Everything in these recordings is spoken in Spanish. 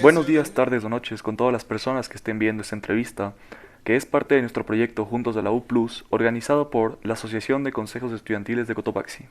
Buenos días, tardes o noches con todas las personas que estén viendo esta entrevista, que es parte de nuestro proyecto Juntos de la U Plus, organizado por la Asociación de Consejos Estudiantiles de Cotopaxi.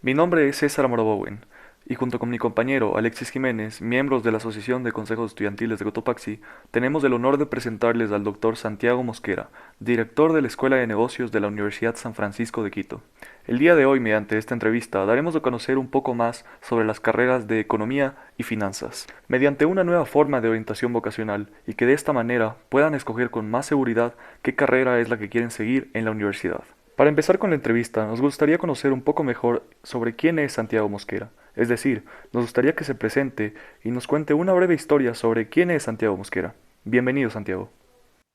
Mi nombre es César Morobowen y junto con mi compañero Alexis Jiménez, miembros de la Asociación de Consejos Estudiantiles de Cotopaxi, tenemos el honor de presentarles al doctor Santiago Mosquera, director de la Escuela de Negocios de la Universidad San Francisco de Quito. El día de hoy, mediante esta entrevista, daremos a conocer un poco más sobre las carreras de Economía y Finanzas, mediante una nueva forma de orientación vocacional y que de esta manera puedan escoger con más seguridad qué carrera es la que quieren seguir en la universidad. Para empezar con la entrevista, nos gustaría conocer un poco mejor sobre quién es Santiago Mosquera. Es decir, nos gustaría que se presente y nos cuente una breve historia sobre quién es Santiago Mosquera. Bienvenido, Santiago.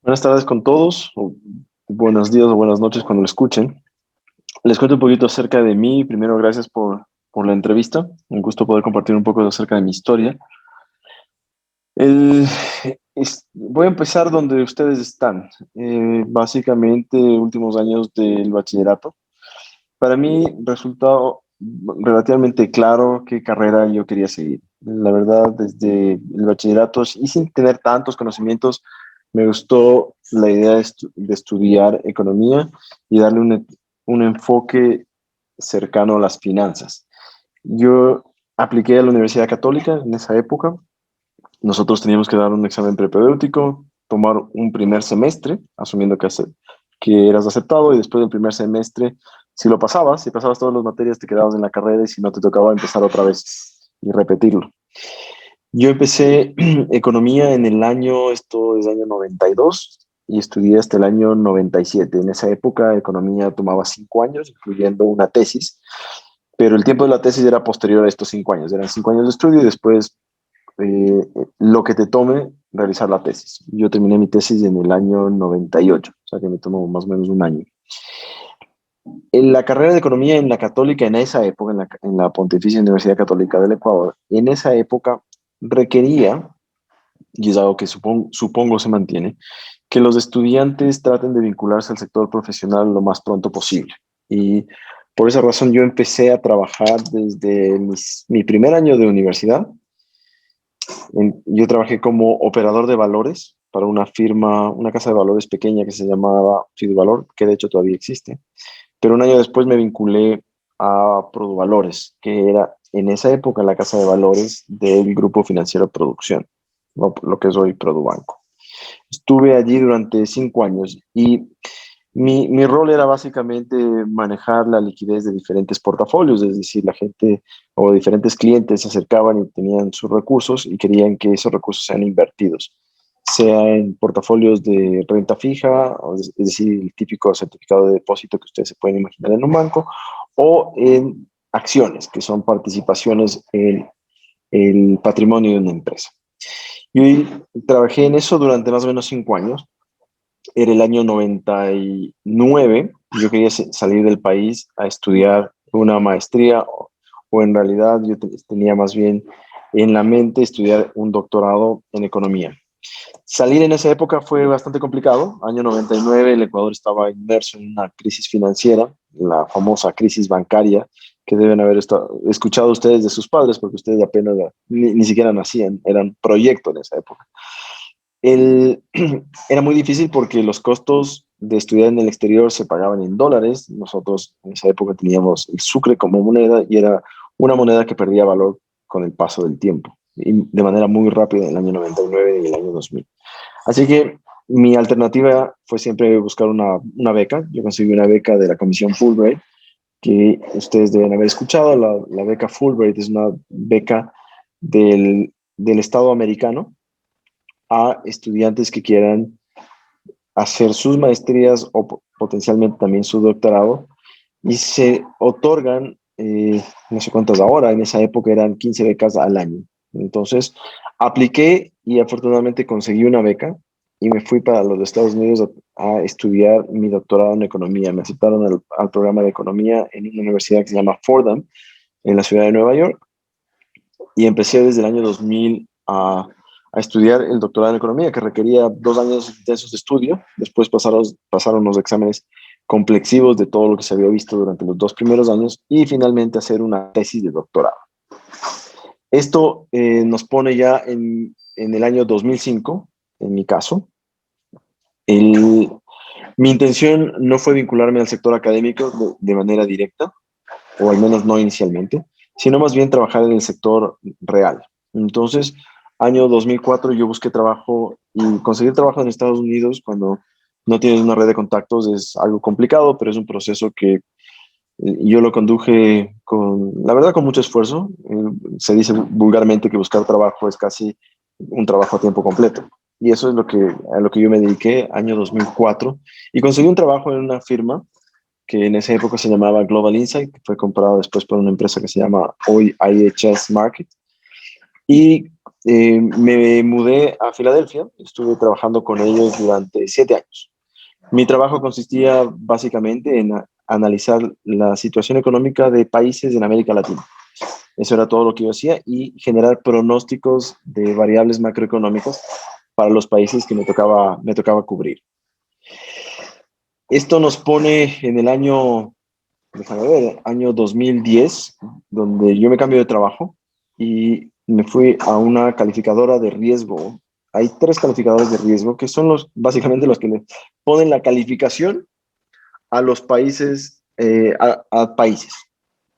Buenas tardes con todos, o buenos días o buenas noches cuando lo escuchen. Les cuento un poquito acerca de mí. Primero, gracias por la entrevista. Un gusto poder compartir un poco acerca de mi historia. El- Voy a empezar donde ustedes están. Básicamente, últimos años del bachillerato. Para mí resultó relativamente claro qué carrera yo quería seguir. La verdad, desde el bachillerato, y sin tener tantos conocimientos, me gustó la idea de estudiar economía y darle un enfoque cercano a las finanzas. Yo apliqué a la Universidad Católica en esa época. Nosotros teníamos que dar un examen propedéutico, tomar un primer semestre, asumiendo que eras aceptado, y después del primer semestre, si pasabas todas las materias, te quedabas en la carrera, y si no, te tocaba empezar otra vez y repetirlo. Yo empecé economía en el año, esto es año 92, y estudié hasta el año 97. En esa época, economía tomaba 5 años, incluyendo una tesis, pero el tiempo de la tesis era posterior a estos 5 años. Eran 5 años de estudio y después lo que te tome realizar la tesis. Yo terminé mi tesis en el año 98, o sea que me tomó más o menos un año. En la carrera de economía en la Católica, en esa época, en la Pontificia Universidad Católica del Ecuador, en esa época requería, y es algo que supongo se mantiene, que los estudiantes traten de vincularse al sector profesional lo más pronto posible. Y por esa razón yo empecé a trabajar desde mi primer año de universidad. Yo trabajé como operador de valores para una firma, una casa de valores pequeña que se llamaba Fiduvalor, que de hecho todavía existe. Pero un año después me vinculé a Produvalores, que era en esa época la casa de valores del Grupo Financiero Producción, lo que es hoy Produbanco. Estuve allí durante 5 años y mi rol era básicamente manejar la liquidez de diferentes portafolios, es decir, la gente o diferentes clientes se acercaban y tenían sus recursos y querían que esos recursos sean invertidos, sea en portafolios de renta fija, es decir, el típico certificado de depósito que ustedes se pueden imaginar en un banco, o en acciones, que son participaciones en el patrimonio de una empresa. Yo trabajé en eso durante más o menos 5 años. Era el año 99. Yo quería salir del país a estudiar una maestría o en realidad yo tenía más bien en la mente estudiar un doctorado en economía. Salir en esa época fue bastante complicado. Año 99, el Ecuador estaba inmerso en una crisis financiera, la famosa crisis bancaria, que deben haber escuchado ustedes de sus padres, porque ustedes apenas ni siquiera nacían, eran proyecto en esa época. El, Era muy difícil porque los costos de estudiar en el exterior se pagaban en dólares. Nosotros en esa época teníamos el sucre como moneda y era una moneda que perdía valor con el paso del tiempo y de manera muy rápida en el año 99 y el año 2000. Así que mi alternativa fue siempre buscar una beca. Yo conseguí una beca de la Comisión Fulbright, que ustedes deben haber escuchado. La beca Fulbright es una beca del Estado americano a estudiantes que quieran hacer sus maestrías o potencialmente también su doctorado, y se otorgan, no sé cuántas ahora, en esa época eran 15 becas al año. Entonces, apliqué y afortunadamente conseguí una beca y me fui para los Estados Unidos a estudiar mi doctorado en economía. Me aceptaron al programa de economía en una universidad que se llama Fordham, en la ciudad de Nueva York, y empecé desde el año 2000 a estudiar el doctorado en economía, que requería 2 años intensos de estudio. Después pasaron los exámenes complexivos de todo lo que se había visto durante los 2 primeros años y finalmente hacer una tesis de doctorado. Esto nos pone ya en el año 2005, en mi caso. El, Mi intención no fue vincularme al sector académico de manera directa, o al menos no inicialmente, sino más bien trabajar en el sector real. Entonces, año 2004 yo busqué trabajo y conseguir trabajo en Estados Unidos cuando no tienes una red de contactos es algo complicado, pero es un proceso que yo lo conduje con, la verdad, con mucho esfuerzo. Se dice vulgarmente que buscar trabajo es casi un trabajo a tiempo completo. Y eso es a lo que yo me dediqué, año 2004. Y conseguí un trabajo en una firma que en esa época se llamaba Global Insight, que fue comprada después por una empresa que se llama hoy IHS Market. Y me mudé a Filadelfia. Estuve trabajando con ellos durante 7 años. Mi trabajo consistía básicamente en analizar la situación económica de países en América Latina. Eso era todo lo que yo hacía y generar pronósticos de variables macroeconómicas para los países que me tocaba cubrir. Esto nos pone en el año, déjame ver, año 2010, donde yo me cambio de trabajo y me fui a una calificadora de riesgo. Hay 3 calificadores de riesgo que son básicamente los que le ponen la calificación a los países, a países.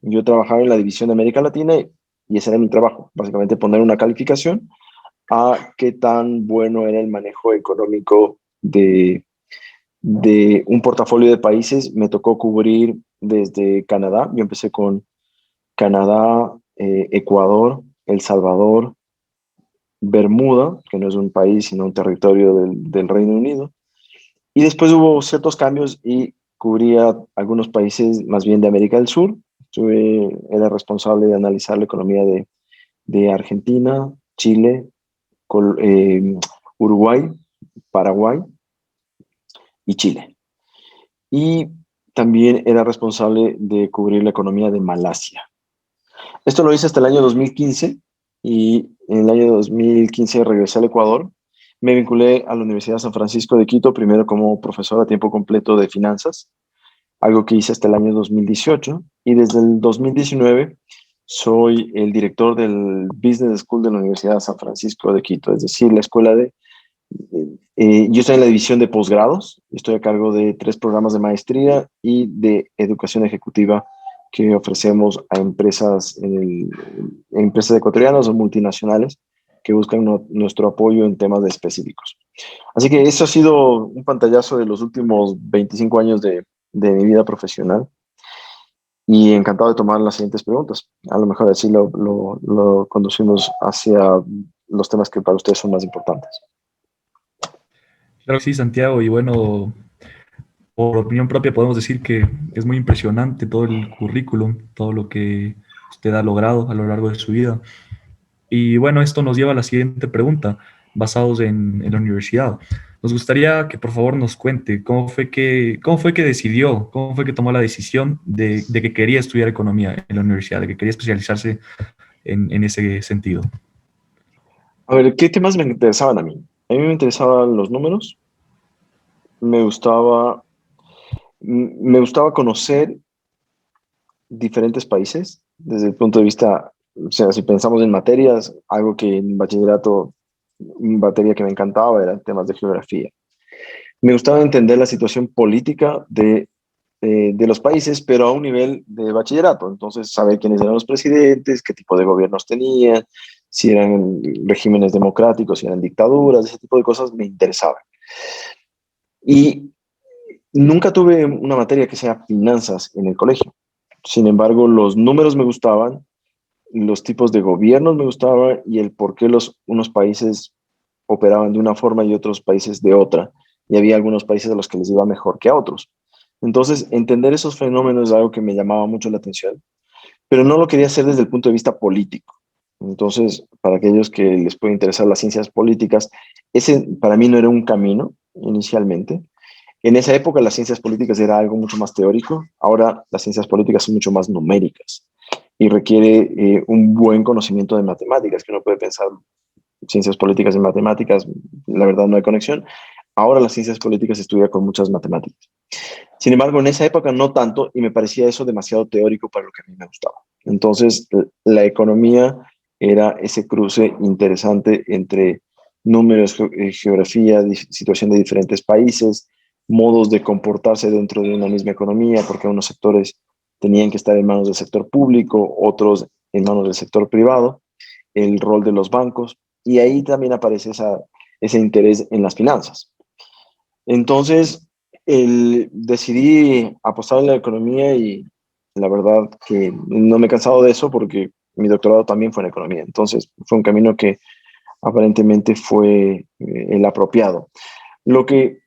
Yo trabajaba en la división de América Latina y ese era mi trabajo, básicamente poner una calificación a qué tan bueno era el manejo económico de un portafolio de países. Me tocó cubrir desde Canadá. Yo empecé con Canadá, Ecuador, El Salvador, Bermuda, que no es un país, sino un territorio del Reino Unido. Y después hubo ciertos cambios y cubría algunos países más bien de América del Sur. Era responsable de analizar la economía de Argentina, Chile, Uruguay, Paraguay y Chile. Y también era responsable de cubrir la economía de Malasia. Esto lo hice hasta el año 2015 y en el año 2015 regresé al Ecuador. Me vinculé a la Universidad de San Francisco de Quito, primero como profesor a tiempo completo de finanzas, algo que hice hasta el año 2018. Y desde el 2019 soy el director del Business School de la Universidad de San Francisco de Quito, es decir, la escuela yo estoy en la división de posgrados, estoy a cargo de 3 programas de maestría y de educación ejecutiva que ofrecemos a empresas, empresas ecuatorianas o multinacionales que buscan nuestro apoyo en temas específicos. Así que eso ha sido un pantallazo de los últimos 25 años de mi vida profesional y encantado de tomar las siguientes preguntas. A lo mejor así lo conducimos hacia los temas que para ustedes son más importantes. Claro que sí, Santiago, y bueno, por opinión propia podemos decir que es muy impresionante todo el currículum, todo lo que usted ha logrado a lo largo de su vida. Y bueno, esto nos lleva a la siguiente pregunta, basados en la universidad. Nos gustaría que por favor nos cuente cómo fue que decidió, cómo fue que tomó la decisión de que quería estudiar economía en la universidad, de que quería especializarse en ese sentido. A ver, ¿qué temas me interesaban a mí? A mí me interesaban los números, me gustaba, me gustaba conocer diferentes países desde el punto de vista, o sea, si pensamos en materias, algo que en bachillerato, una materia que me encantaba eran temas de geografía. Me gustaba entender la situación política de los países, pero a un nivel de bachillerato. Entonces, saber quiénes eran los presidentes, qué tipo de gobiernos tenían, si eran regímenes democráticos, si eran dictaduras, ese tipo de cosas me interesaban. Y nunca tuve una materia que sea finanzas en el colegio. Sin embargo, los números me gustaban, los tipos de gobiernos me gustaban y el por qué unos países operaban de una forma y otros países de otra. Y había algunos países a los que les iba mejor que a otros. Entonces, entender esos fenómenos es algo que me llamaba mucho la atención, pero no lo quería hacer desde el punto de vista político. Entonces, para aquellos que les puede interesar las ciencias políticas, ese para mí no era un camino inicialmente. En esa época las ciencias políticas era algo mucho más teórico, ahora las ciencias políticas son mucho más numéricas y requiere un buen conocimiento de matemáticas, que uno puede pensar ciencias políticas y matemáticas, la verdad no hay conexión. Ahora las ciencias políticas se estudia con muchas matemáticas. Sin embargo, en esa época no tanto y me parecía eso demasiado teórico para lo que a mí me gustaba. Entonces, la economía era ese cruce interesante entre números, geografía, situación de diferentes países, modos de comportarse dentro de una misma economía, porque unos sectores tenían que estar en manos del sector público, otros en manos del sector privado, el rol de los bancos, y ahí también aparece ese interés en las finanzas. Entonces, decidí apostar en la economía y la verdad que no me he cansado de eso porque mi doctorado también fue en economía. Entonces, fue un camino que aparentemente fue el apropiado. Lo que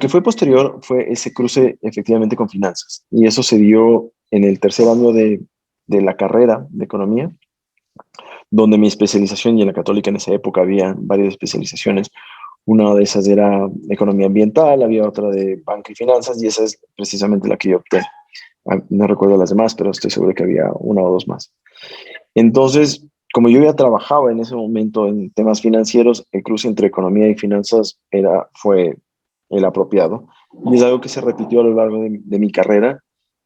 fue posterior fue ese cruce efectivamente con finanzas y eso se dio en el tercer año de la carrera de economía, donde mi especialización, y en la católica en esa época había varias especializaciones. Una de esas era economía ambiental, había otra de banca y finanzas, y esa es precisamente la que yo opté. No recuerdo las demás, pero estoy seguro que había una o dos más. Entonces, como yo ya trabajaba en ese momento en temas financieros, el cruce entre economía y finanzas fue el apropiado. Y es algo que se repitió a lo largo de mi carrera,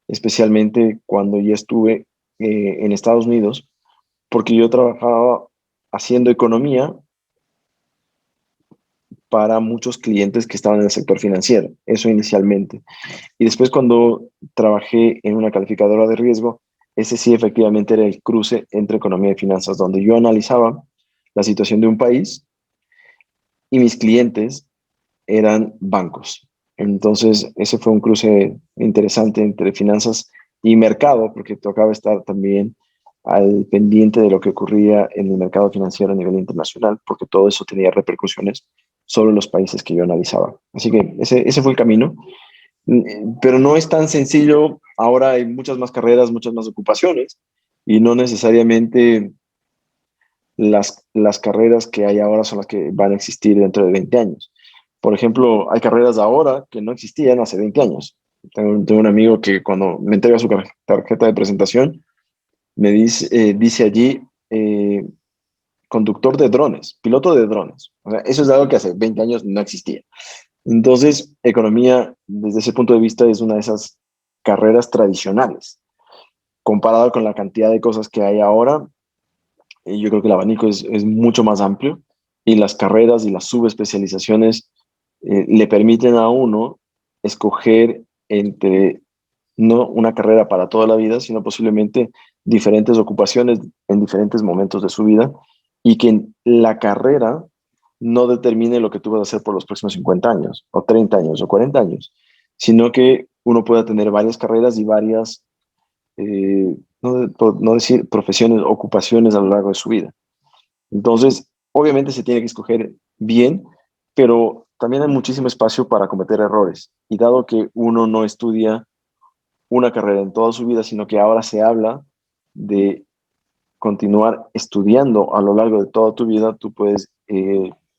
especialmente cuando ya estuve en Estados Unidos, porque yo trabajaba haciendo economía para muchos clientes que estaban en el sector financiero, eso inicialmente. Y después cuando trabajé en una calificadora de riesgo, ese sí efectivamente era el cruce entre economía y finanzas, donde yo analizaba la situación de un país y mis clientes eran bancos. Entonces, ese fue un cruce interesante entre finanzas y mercado, porque tocaba estar también al pendiente de lo que ocurría en el mercado financiero a nivel internacional, porque todo eso tenía repercusiones sobre los países que yo analizaba. Así que ese fue el camino. Pero no es tan sencillo. Ahora hay muchas más carreras, muchas más ocupaciones, y no necesariamente las carreras que hay ahora son las que van a existir dentro de 20 años. Por ejemplo, hay carreras ahora que no existían hace 20 años. Tengo un amigo que cuando me entrega su tarjeta de presentación, dice allí conductor de drones, piloto de drones. O sea, eso es algo que hace 20 años no existía. Entonces, economía, desde ese punto de vista, es una de esas carreras tradicionales. Comparada con la cantidad de cosas que hay ahora, yo creo que el abanico es mucho más amplio y las carreras y las subespecializaciones le permiten a uno escoger entre no una carrera para toda la vida, sino posiblemente diferentes ocupaciones en diferentes momentos de su vida y que la carrera no determine lo que tú vas a hacer por los próximos 50 años o 30 años o 40 años, sino que uno pueda tener varias carreras y varias por no decir profesiones, ocupaciones a lo largo de su vida. Entonces, obviamente se tiene que escoger bien, pero también hay muchísimo espacio para cometer errores. Y dado que uno no estudia una carrera en toda su vida, sino que ahora se habla de continuar estudiando a lo largo de toda tu vida, tú puedes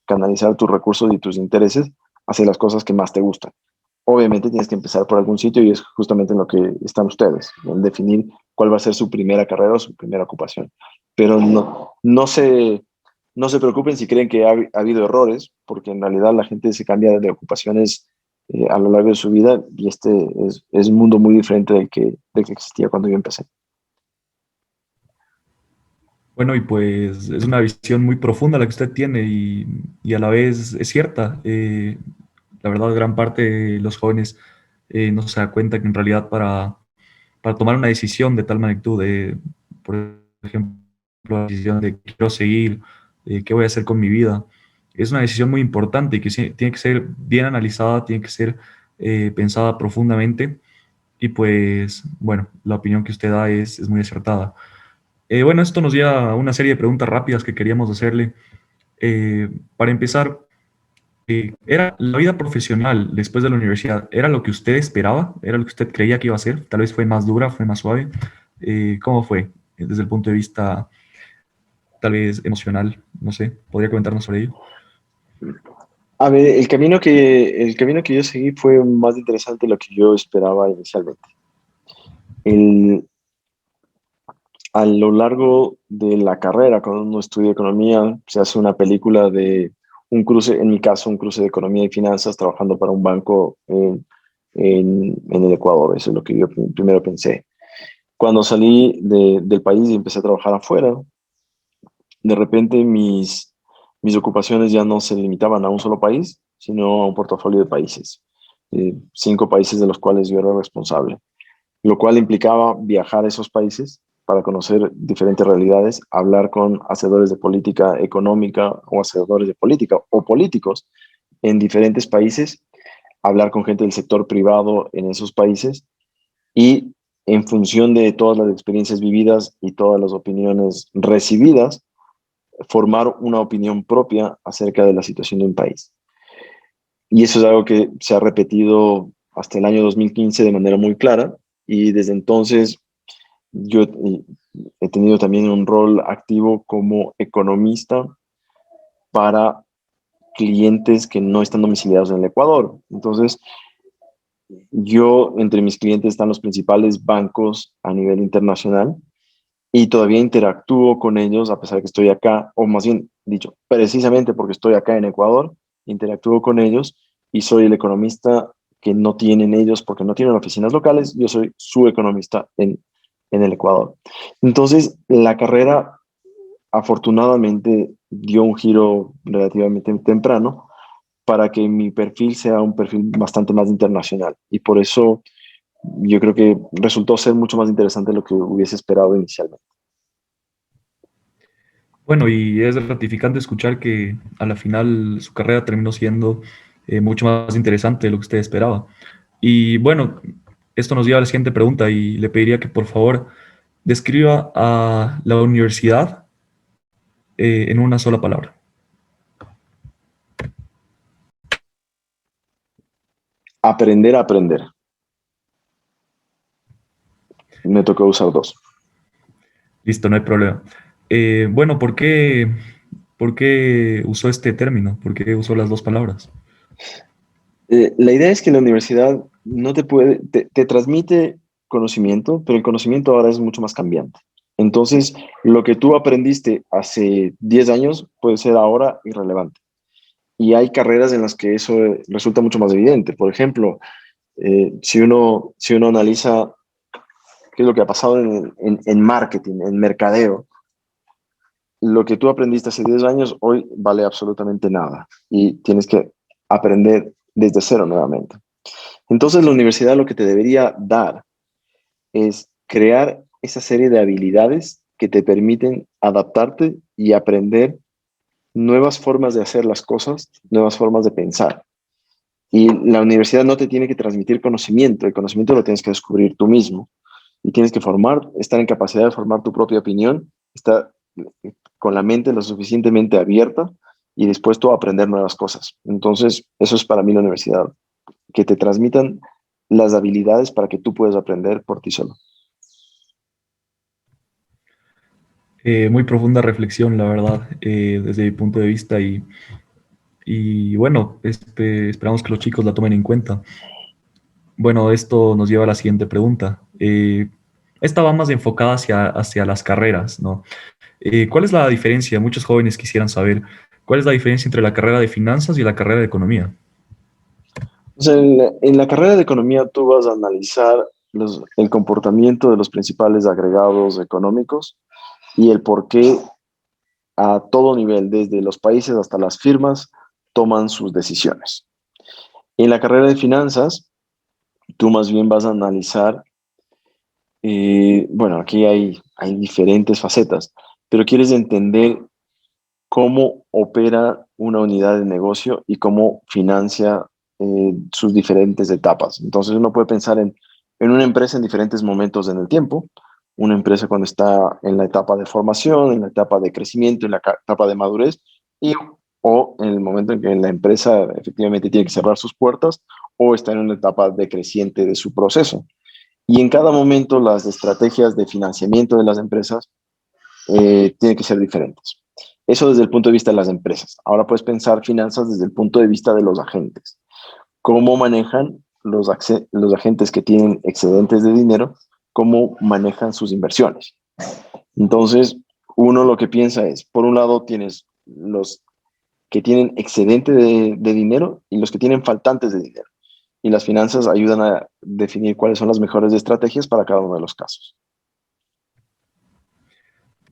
canalizar tus recursos y tus intereses hacia las cosas que más te gustan. Obviamente tienes que empezar por algún sitio y es justamente en lo que están ustedes, en definir cuál va a ser su primera carrera o su primera ocupación. Pero no se preocupen si creen que ha habido errores, porque en realidad la gente se cambia de ocupaciones a lo largo de su vida y este es un mundo muy diferente del que existía cuando yo empecé. Bueno, y pues es una visión muy profunda la que usted tiene y a la vez es cierta. La verdad, gran parte de los jóvenes no se da cuenta que en realidad para tomar una decisión de tal magnitud, por ejemplo, la decisión de qué quiero seguir, qué voy a hacer con mi vida, es una decisión muy importante y que tiene que ser bien analizada, tiene que ser pensada profundamente y pues, bueno, la opinión que usted da es muy acertada. Bueno, esto nos lleva a una serie de preguntas rápidas que queríamos hacerle. Para empezar, ¿era la vida profesional después de la universidad, era lo que usted esperaba? ¿Era lo que usted creía que iba a ser? Tal vez fue más dura, fue más suave. ¿Cómo fue? Desde el punto de vista tal vez emocional, no sé, ¿podría comentarnos sobre ello? A ver, el camino que yo seguí fue más interesante de lo que yo esperaba inicialmente. El, a lo largo de la carrera, cuando uno estudia economía, se hace una película de un cruce, en mi caso, un cruce de economía y finanzas, trabajando para un banco en el Ecuador. Eso es lo que yo primero pensé. Cuando salí del país y empecé a trabajar afuera, de repente mis ocupaciones ya no se limitaban a un solo país, sino a un portafolio de países, 5 países de los cuales yo era responsable, lo cual implicaba viajar a esos países para conocer diferentes realidades, hablar con hacedores de política económica o hacedores de política o políticos en diferentes países, hablar con gente del sector privado en esos países y en función de todas las experiencias vividas y todas las opiniones recibidas, formar una opinión propia acerca de la situación de un país. Y eso es algo que se ha repetido hasta el año 2015 de manera muy clara y desde entonces yo he tenido también un rol activo como economista para clientes que no están domiciliados en el Ecuador. Entonces, yo entre mis clientes están los principales bancos a nivel internacional y todavía interactúo con ellos a pesar de que estoy acá, o más bien dicho, precisamente porque estoy acá en Ecuador, interactúo con ellos y soy el economista que no tienen ellos porque no tienen oficinas locales, yo soy su economista en el Ecuador. Entonces, la carrera afortunadamente dio un giro relativamente temprano para que mi perfil sea un perfil bastante más internacional y por eso yo creo que resultó ser mucho más interesante de lo que hubiese esperado inicialmente. Bueno, y es gratificante escuchar que a la final su carrera terminó siendo mucho más interesante de lo que usted esperaba. Y bueno, esto nos lleva a la siguiente pregunta y le pediría que por favor describa a la universidad en una sola palabra. Aprender a aprender. Me tocó usar dos. Listo, no hay problema. Bueno, por qué usó este término? ¿Por qué usó las dos palabras? La idea es que la universidad no te transmite conocimiento, pero el conocimiento ahora es mucho más cambiante. Entonces, lo que tú aprendiste hace 10 años puede ser ahora irrelevante. Y hay carreras en las que eso resulta mucho más evidente. Por ejemplo, si uno analiza qué es lo que ha pasado en marketing, en mercadeo, lo que tú aprendiste hace 10 años hoy vale absolutamente nada y tienes que aprender desde cero nuevamente. Entonces la universidad lo que te debería dar es crear esa serie de habilidades que te permiten adaptarte y aprender nuevas formas de hacer las cosas, nuevas formas de pensar. Y la universidad no te tiene que transmitir conocimiento, el conocimiento lo tienes que descubrir tú mismo y tienes que estar en capacidad de formar tu propia opinión, estar con la mente lo suficientemente abierta y dispuesto a aprender nuevas cosas. Entonces, eso es para mí la universidad, que te transmitan las habilidades para que tú puedas aprender por ti solo. Muy profunda reflexión, la verdad, desde mi punto de vista y bueno, esperamos que los chicos la tomen en cuenta. Bueno, esto nos lleva a la siguiente pregunta. Esta va más enfocada hacia las carreras, ¿no? ¿Cuál es la diferencia? Muchos jóvenes quisieran saber, ¿cuál es la diferencia entre la carrera de finanzas y la carrera de economía? O sea, en la carrera de economía tú vas a analizar el comportamiento de los principales agregados económicos y el por qué a todo nivel, desde los países hasta las firmas, toman sus decisiones. En la carrera de finanzas, tú más bien vas a analizar, bueno, aquí hay diferentes facetas, pero quieres entender cómo opera una unidad de negocio y cómo financia sus diferentes etapas. Entonces uno puede pensar en una empresa en diferentes momentos en el tiempo, una empresa cuando está en la etapa de formación, en la etapa de crecimiento, en la etapa de madurez, y, o en el momento en que la empresa efectivamente tiene que cerrar sus puertas o está en una etapa decreciente de su proceso. Y en cada momento las estrategias de financiamiento de las empresas tienen que ser diferentes. Eso desde el punto de vista de las empresas. Ahora puedes pensar finanzas desde el punto de vista de los agentes. ¿Cómo manejan los agentes que tienen excedentes de dinero? ¿Cómo manejan sus inversiones? Entonces, uno lo que piensa es, por un lado tienes los que tienen excedente de dinero y los que tienen faltantes de dinero. Y las finanzas ayudan a definir cuáles son las mejores estrategias para cada uno de los casos.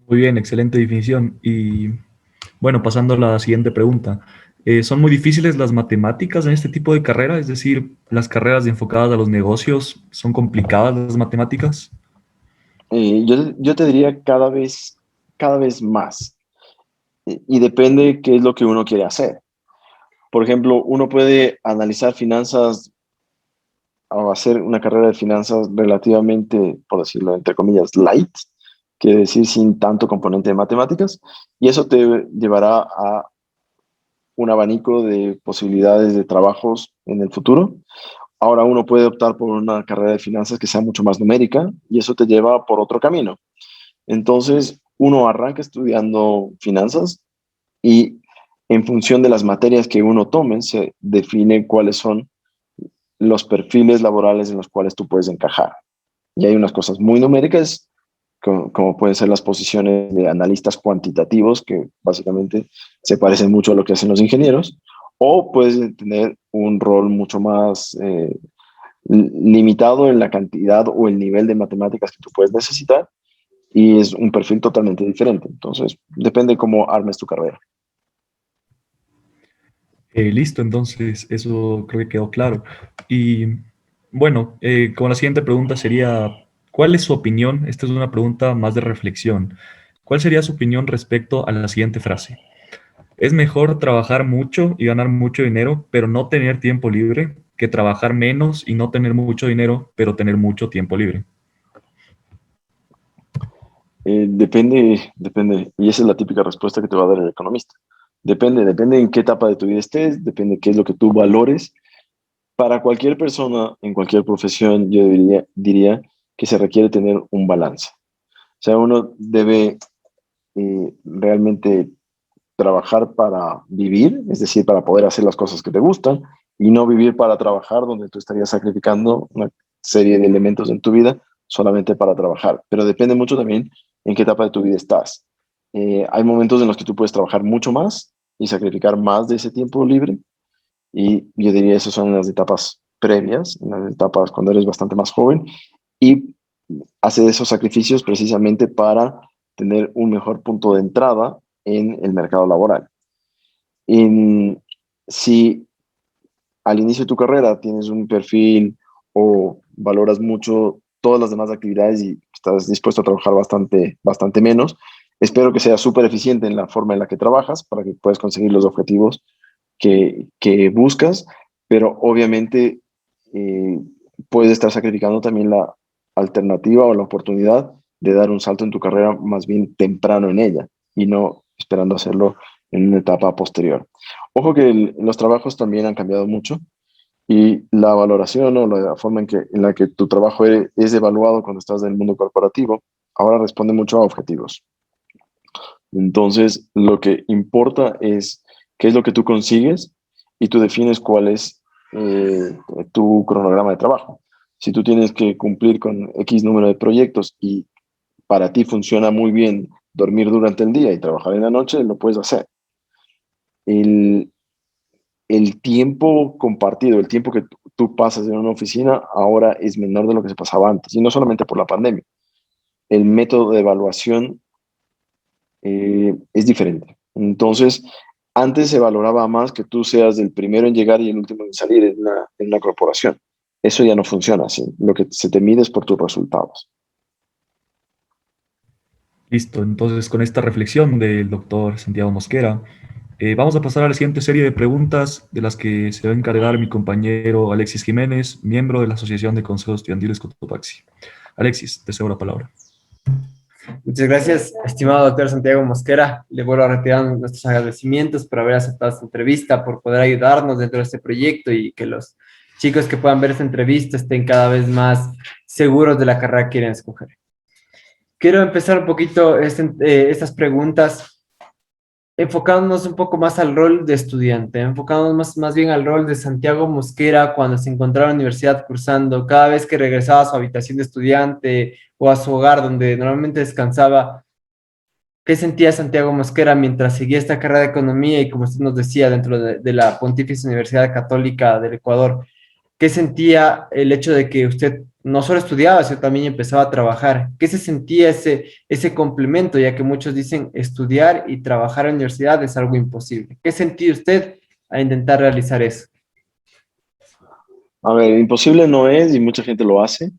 Muy bien, excelente definición. Y bueno, pasando a la siguiente pregunta. ¿Son muy difíciles las matemáticas en este tipo de carrera? Es decir, las carreras enfocadas a los negocios, ¿son complicadas las matemáticas? Yo te diría cada vez más. Y depende qué es lo que uno quiere hacer. Por ejemplo, uno puede analizar finanzas o hacer una carrera de finanzas relativamente, por decirlo entre comillas, light, quiere decir sin tanto componente de matemáticas, y eso te llevará a un abanico de posibilidades de trabajos en el futuro. Ahora uno puede optar por una carrera de finanzas que sea mucho más numérica y eso te lleva por otro camino. Entonces, uno arranca estudiando finanzas y en función de las materias que uno tome, se define cuáles son los perfiles laborales en los cuales tú puedes encajar. Y hay unas cosas muy numéricas, como pueden ser las posiciones de analistas cuantitativos, que básicamente se parecen mucho a lo que hacen los ingenieros, o puedes tener un rol mucho más limitado en la cantidad o el nivel de matemáticas que tú puedes necesitar, y es un perfil totalmente diferente. Entonces, depende cómo armes tu carrera. Listo, entonces eso creo que quedó claro. Y bueno, como la siguiente pregunta sería, ¿cuál es su opinión? Esta es una pregunta más de reflexión. ¿Cuál sería su opinión respecto a la siguiente frase? ¿Es mejor trabajar mucho y ganar mucho dinero, pero no tener tiempo libre, que trabajar menos y no tener mucho dinero, pero tener mucho tiempo libre? Depende, y esa es la típica respuesta que te va a dar el economista. Depende en qué etapa de tu vida estés, depende qué es lo que tú valores. Para cualquier persona, en cualquier profesión, yo diría que se requiere tener un balance. O sea, uno debe realmente trabajar para vivir, es decir, para poder hacer las cosas que te gustan, y no vivir para trabajar, donde tú estarías sacrificando una serie de elementos en tu vida solamente para trabajar. Pero depende mucho también en qué etapa de tu vida estás. Hay momentos en los que tú puedes trabajar mucho más y sacrificar más de ese tiempo libre, y yo diría esas son las etapas previas, las etapas cuando eres bastante más joven, y hacer esos sacrificios precisamente para tener un mejor punto de entrada en el mercado laboral. En, si al inicio de tu carrera tienes un perfil o valoras mucho todas las demás actividades y estás dispuesto a trabajar bastante menos, espero que seas súper eficiente en la forma en la que trabajas para que puedas conseguir los objetivos que buscas, pero obviamente eh, puedes estar sacrificando también la alternativa o la oportunidad de dar un salto en tu carrera más bien temprano en ella y no esperando hacerlo en una etapa posterior. Ojo que los trabajos también han cambiado mucho y la valoración o la forma en la que tu trabajo es evaluado cuando estás en el mundo corporativo ahora responde mucho a objetivos. Entonces, lo que importa es qué es lo que tú consigues y tú defines cuál es tu cronograma de trabajo. Si tú tienes que cumplir con X número de proyectos y para ti funciona muy bien dormir durante el día y trabajar en la noche, lo puedes hacer. El, el tiempo compartido, el tiempo que tú pasas en una oficina ahora es menor de lo que se pasaba antes, y no solamente por la pandemia. El método de evaluación es diferente. Entonces, antes se valoraba más que tú seas el primero en llegar y el último en salir en una corporación. Eso ya no funciona así. Lo que se te mide es por tus resultados. Listo, entonces con esta reflexión del doctor Santiago Mosquera, vamos a pasar a la siguiente serie de preguntas de las que se va a encargar mi compañero Alexis Jiménez, miembro de la Asociación de Consejos Estudiantiles Cotopaxi. Alexis, te cedo la palabra. Muchas gracias, estimado doctor Santiago Mosquera. Le vuelvo a retirar nuestros agradecimientos por haber aceptado esta entrevista, por poder ayudarnos dentro de este proyecto y que los chicos que puedan ver esta entrevista estén cada vez más seguros de la carrera que quieren escoger. Quiero empezar un poquito estas preguntas enfocándonos un poco más al rol de estudiante, enfocándonos más bien al rol de Santiago Mosquera cuando se encontraba en la universidad cursando, cada vez que regresaba a su habitación de estudiante o a su hogar donde normalmente descansaba. ¿Qué sentía Santiago Mosquera mientras seguía esta carrera de economía y como usted nos decía, dentro de la Pontificia Universidad Católica del Ecuador? ¿Qué sentía el hecho de que usted no solo estudiaba, sino también empezaba a trabajar. ¿Qué se sentía ese complemento? Ya que muchos dicen estudiar y trabajar en la universidad es algo imposible. ¿Qué sentía usted al intentar realizar eso? A ver, imposible no es y mucha gente lo hace.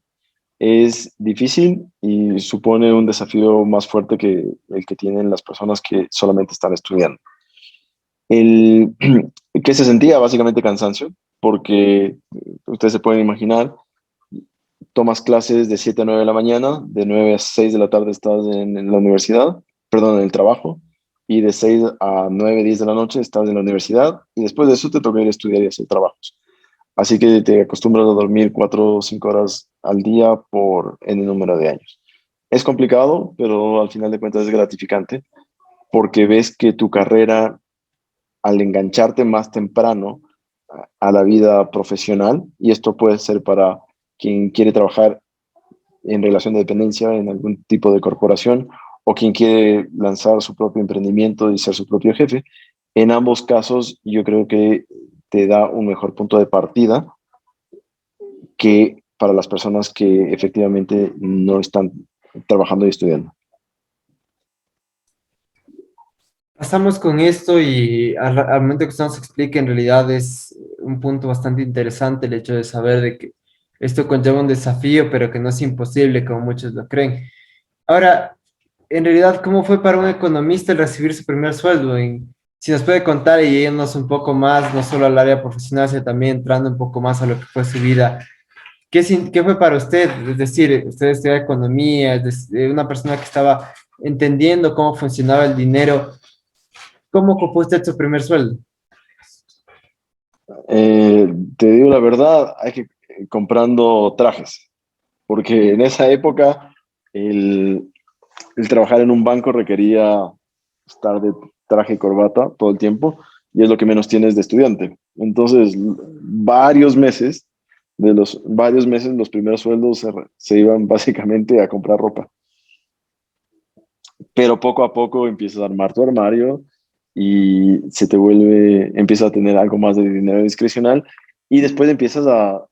Es difícil y supone un desafío más fuerte que el que tienen las personas que solamente están estudiando. El, ¿Qué se sentía? Básicamente cansancio, porque ustedes se pueden imaginar, tomas clases de 7 a 9 de la mañana, de 9 a 6 de la tarde estás en la universidad, perdón, en el trabajo, y de 6 a 9 10 de la noche estás en la universidad, y después de eso te toca ir a estudiar y hacer trabajos. Así que te acostumbras a dormir 4 o 5 horas al día por N número de años. Es complicado, pero al final de cuentas es gratificante, porque ves que tu carrera, al engancharte más temprano a la vida profesional, y esto puede ser para quien quiere trabajar en relación de dependencia en algún tipo de corporación o quien quiere lanzar su propio emprendimiento y ser su propio jefe. En ambos casos, yo creo que te da un mejor punto de partida que para las personas que efectivamente no están trabajando y estudiando. Pasamos con esto y al momento que usted nos explica, en realidad es un punto bastante interesante el hecho de saber de que esto conlleva un desafío, pero que no es imposible como muchos lo creen. Ahora, en realidad, ¿cómo fue para un economista el recibir su primer sueldo? Si nos puede contar y irnos un poco más, no solo al área profesional, sino también entrando un poco más a lo que fue su vida. ¿Qué fue para usted? Es decir, usted estudia economía, una persona que estaba entendiendo cómo funcionaba el dinero. ¿Cómo ocupó usted su primer sueldo? Eh, Te digo la verdad, hay que comprando trajes, porque en esa época el, el trabajar en un banco requería estar de traje y corbata todo el tiempo y es lo que menos tienes de estudiante. Entonces, de los varios meses, los primeros sueldos se iban básicamente a comprar ropa. Pero poco a poco empiezas a armar tu armario y empiezas a tener algo más de dinero discrecional y después empiezas a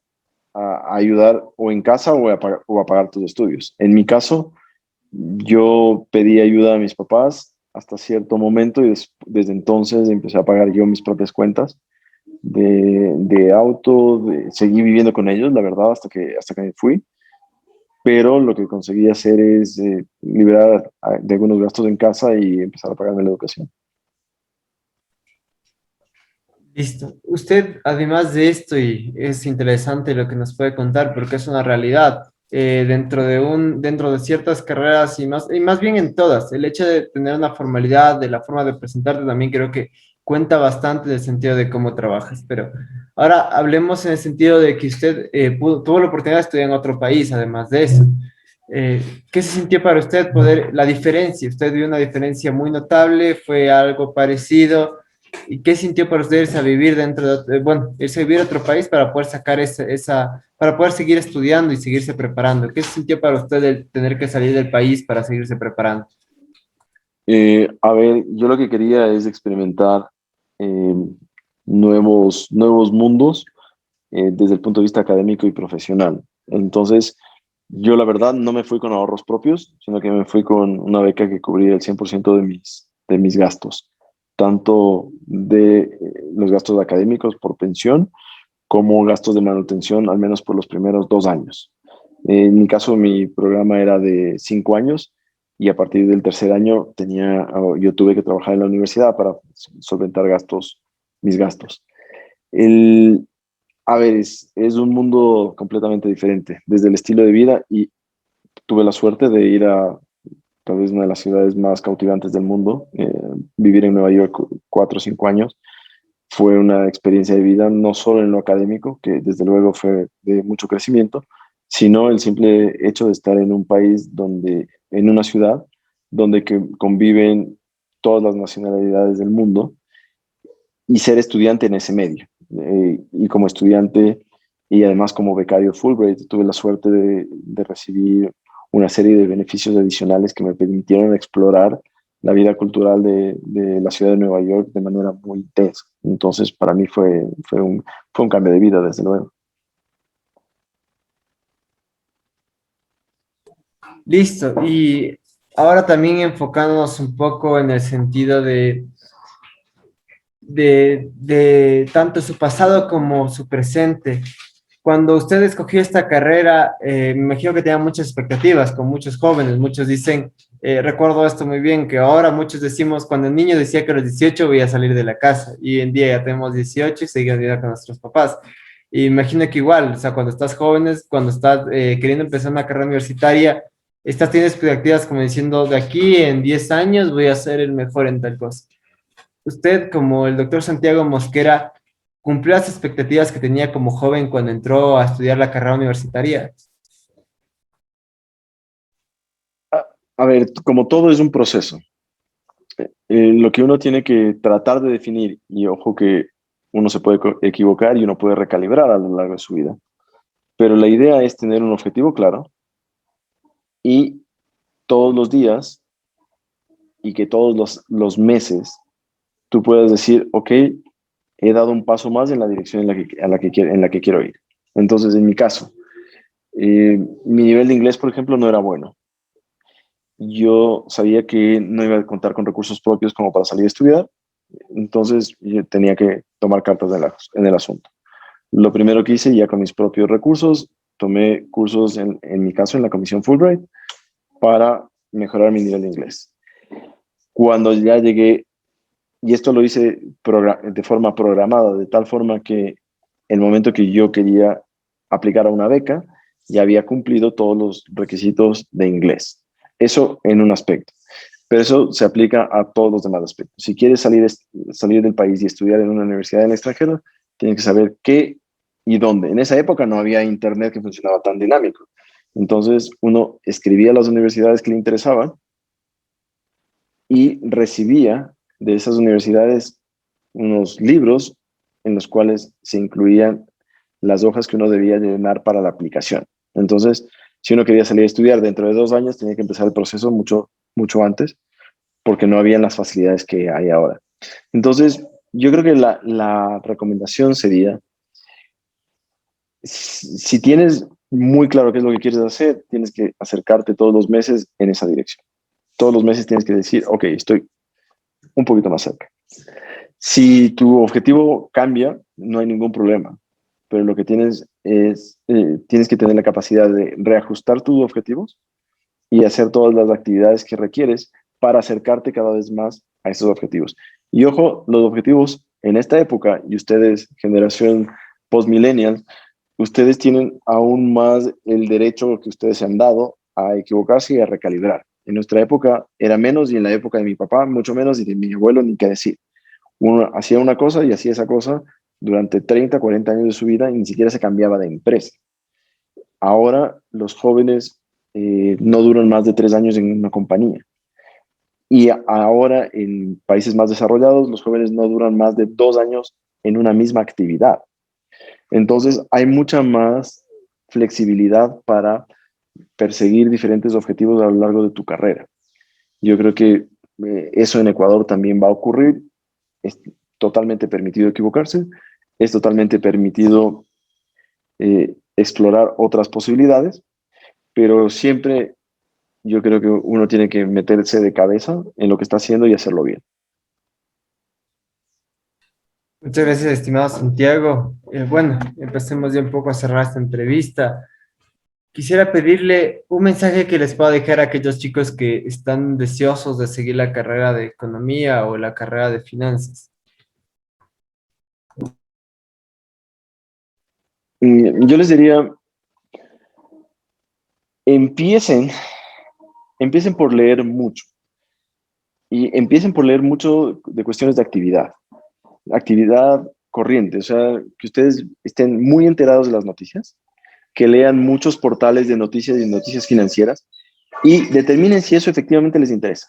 ayudar o en casa o a pagar tus estudios. En mi caso, yo pedí ayuda a mis papás hasta cierto momento y desde entonces empecé a pagar yo mis propias cuentas de auto, seguí viviendo con ellos, la verdad, hasta que me fui, pero lo que conseguí hacer es liberar de algunos gastos en casa y empezar a pagarme la educación. Listo. Usted, además de esto, y es interesante lo que nos puede contar, porque es una realidad, dentro de ciertas carreras y más bien en todas, el hecho de tener una formalidad, de la forma de presentarte, también creo que cuenta bastante del sentido de cómo trabajas. Pero ahora hablemos en el sentido de que usted tuvo la oportunidad de estudiar en otro país, además de eso. Eh, ¿Qué se sintió para usted la diferencia? ¿Usted vio una diferencia muy notable? ¿Fue algo parecido? ¿Y qué sintió para usted irse a vivir irse a vivir a otro país para poder sacar para poder seguir estudiando y seguirse preparando? ¿Qué se sintió para usted el tener que salir del país para seguirse preparando? A ver, yo lo que quería es experimentar eh, nuevos mundos desde el punto de vista académico y profesional. Entonces, yo la verdad no me fui con ahorros propios, sino que me fui con una beca que cubría el 100% de mis gastos, tanto de los gastos académicos por pensión como gastos de manutención, al menos por los primeros 2 años. En mi caso, mi programa era de 5 años y a partir del tercer año yo tuve que trabajar en la universidad para solventar mis gastos. El, a ver, es un mundo completamente diferente desde el estilo de vida y tuve la suerte de ir a tal vez una de las ciudades más cautivantes del mundo, vivir en Nueva York 4 o 5 años. Fue una experiencia de vida no solo en lo académico, que desde luego fue de mucho crecimiento, sino el simple hecho de estar en un país en una ciudad donde conviven todas las nacionalidades del mundo y ser estudiante en ese medio. Y como estudiante y además como becario Fulbright, tuve la suerte de recibir una serie de beneficios adicionales que me permitieron explorar la vida cultural de la ciudad de Nueva York de manera muy intensa. Entonces, para mí fue un cambio de vida, desde luego. Listo. Y ahora también enfocándonos un poco en el sentido de tanto su pasado como su presente. Cuando usted escogió esta carrera, me imagino que tenía muchas expectativas con muchos jóvenes. Muchos dicen, recuerdo esto muy bien, que ahora muchos decimos, cuando el niño decía que a los 18 voy a salir de la casa, y hoy en día ya tenemos 18 y seguimos viviendo con nuestros papás. Y imagino que igual, o sea, cuando estás jóvenes, cuando estás queriendo empezar una carrera universitaria, estás tienes expectativas como diciendo, de aquí en 10 años voy a ser el mejor en tal cosa. Usted, como el doctor Santiago Mosquera, cumplió las expectativas que tenía como joven cuando entró a estudiar la carrera universitaria. A ver, como todo es un proceso, lo que uno tiene que tratar de definir, y ojo que uno se puede equivocar y uno puede recalibrar a lo largo de su vida, pero la idea es tener un objetivo claro y todos los días y que todos los meses tú puedas decir, ok, he dado un paso más en la dirección en la que quiero ir. Entonces, en mi caso, mi nivel de inglés, por ejemplo, no era bueno. Yo sabía que no iba a contar con recursos propios como para salir a estudiar, entonces yo tenía que tomar cartas en el asunto. Lo primero que hice, ya con mis propios recursos, tomé cursos, en mi caso, en la Comisión Fulbright, para mejorar mi nivel de inglés. Cuando ya llegué, y esto lo hice de forma programada, de tal forma que el momento que yo quería aplicar a una beca, ya había cumplido todos los requisitos de inglés. Eso en un aspecto. Pero eso se aplica a todos los demás aspectos. Si quieres salir del país y estudiar en una universidad en el extranjero, tienes que saber qué y dónde. En esa época no había internet que funcionaba tan dinámico. Entonces uno escribía a las universidades que le interesaban y recibía de esas universidades unos libros en los cuales se incluían las hojas que uno debía llenar para la aplicación. Entonces, si uno quería salir a estudiar dentro de 2 años, tenía que empezar el proceso mucho antes, porque no habían las facilidades que hay ahora. Entonces, yo creo que la recomendación sería, si tienes muy claro qué es lo que quieres hacer, tienes que acercarte todos los meses en esa dirección. Todos los meses tienes que decir, ok, estoy un poquito más cerca. Si tu objetivo cambia, no hay ningún problema, pero lo que tienes es, tienes que tener la capacidad de reajustar tus objetivos y hacer todas las actividades que requieres para acercarte cada vez más a esos objetivos. Y ojo, los objetivos en esta época, y ustedes, generación post-millennial, ustedes tienen aún más el derecho que ustedes se han dado a equivocarse y a recalibrar. En nuestra época era menos, y en la época de mi papá mucho menos, y de mi abuelo ni qué decir. Uno hacía una cosa y hacía esa cosa durante 30, 40 años de su vida y ni siquiera se cambiaba de empresa. Ahora los jóvenes no duran más de 3 años en una compañía. Y ahora en países más desarrollados los jóvenes no duran más de 2 años en una misma actividad. Entonces hay mucha más flexibilidad para perseguir diferentes objetivos a lo largo de tu carrera. Yo creo que eso en Ecuador también va a ocurrir. Es totalmente permitido equivocarse, es totalmente permitido explorar otras posibilidades, pero siempre yo creo que uno tiene que meterse de cabeza en lo que está haciendo y hacerlo bien. Muchas gracias, estimado Santiago. Bueno, empecemos ya un poco a cerrar esta entrevista. Quisiera pedirle un mensaje que les pueda dejar a aquellos chicos que están deseosos de seguir la carrera de economía o la carrera de finanzas. Yo les diría, empiecen, empiecen por leer mucho y empiecen por leer mucho de cuestiones de actividad corriente, o sea, que ustedes estén muy enterados de las noticias, que lean muchos portales de noticias y noticias financieras y determinen si eso efectivamente les interesa.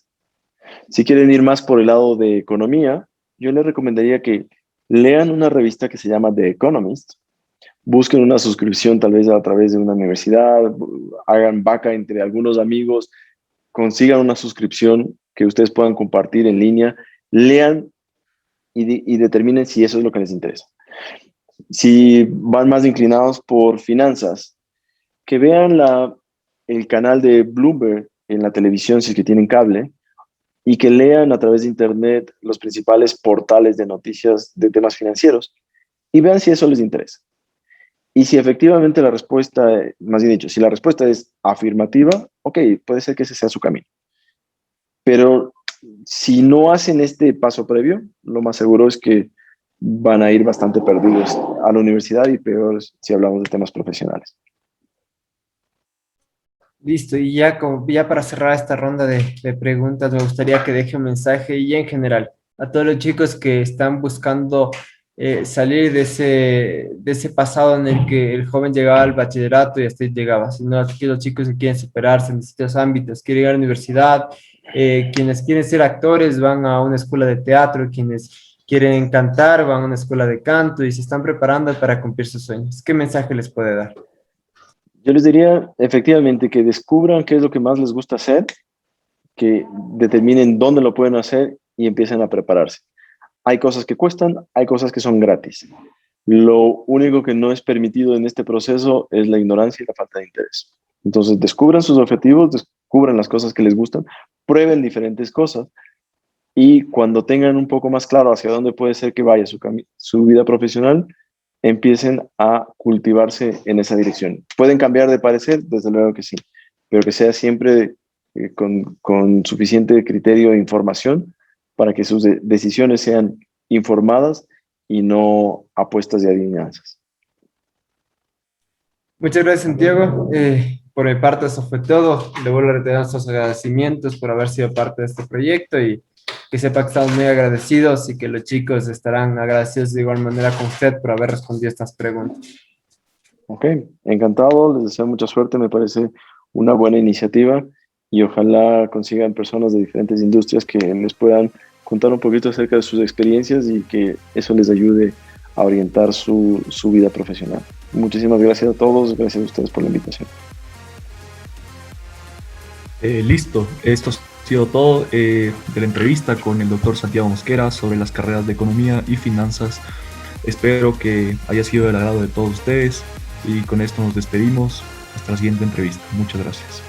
Si quieren ir más por el lado de economía, yo les recomendaría que lean una revista que se llama The Economist, busquen una suscripción tal vez a través de una universidad, hagan vaca entre algunos amigos, consigan una suscripción que ustedes puedan compartir en línea, lean y determinen si eso es lo que les interesa. Si van más inclinados por finanzas, que vean el canal de Bloomberg en la televisión, si es que tienen cable, y que lean a través de Internet los principales portales de noticias de temas financieros y vean si eso les interesa. Y si efectivamente la respuesta, más bien dicho, si la respuesta es afirmativa, ok, puede ser que ese sea su camino. Pero si no hacen este paso previo, lo más seguro es que van a ir bastante perdidos a la universidad y peor si hablamos de temas profesionales. Listo, y ya, ya para cerrar esta ronda de preguntas, me gustaría que deje un mensaje y en general a todos los chicos que están buscando salir de ese pasado en el que el joven llegaba al bachillerato y hasta ahí llegaba, sino aquellos chicos que quieren superarse en distintos ámbitos, quieren ir a la universidad, quienes quieren ser actores van a una escuela de teatro, quienes quieren cantar van a una escuela de canto y se están preparando para cumplir sus sueños. ¿Qué mensaje les puede dar? Yo les diría efectivamente que descubran qué es lo que más les gusta hacer, que determinen dónde lo pueden hacer y empiecen a prepararse. Hay cosas que cuestan, hay cosas que son gratis. Lo único que no es permitido en este proceso es la ignorancia y la falta de interés. Entonces, descubran sus objetivos, descubran las cosas que les gustan, prueben diferentes cosas y cuando tengan un poco más claro hacia dónde puede ser que vaya su vida profesional, empiecen a cultivarse en esa dirección. ¿Pueden cambiar de parecer? Desde luego que sí, pero que sea siempre con suficiente criterio e información para que sus decisiones sean informadas y no apuestas y adivinanzas. Muchas gracias, Santiago. Por mi parte, eso fue todo. Le vuelvo a reiterar nuestros agradecimientos por haber sido parte de este proyecto y que sepa que estamos muy agradecidos y que los chicos estarán agradecidos de igual manera con usted por haber respondido estas preguntas. Ok, encantado, les deseo mucha suerte, me parece una buena iniciativa y ojalá consigan personas de diferentes industrias que les puedan contar un poquito acerca de sus experiencias y que eso les ayude a orientar su vida profesional. Muchísimas gracias a todos, gracias a ustedes por la invitación. Listo, esto ha sido todo de la entrevista con el doctor Santiago Mosquera sobre las carreras de Economía y Finanzas. Espero que haya sido del agrado de todos ustedes y con esto nos despedimos. Hasta la siguiente entrevista. Muchas gracias.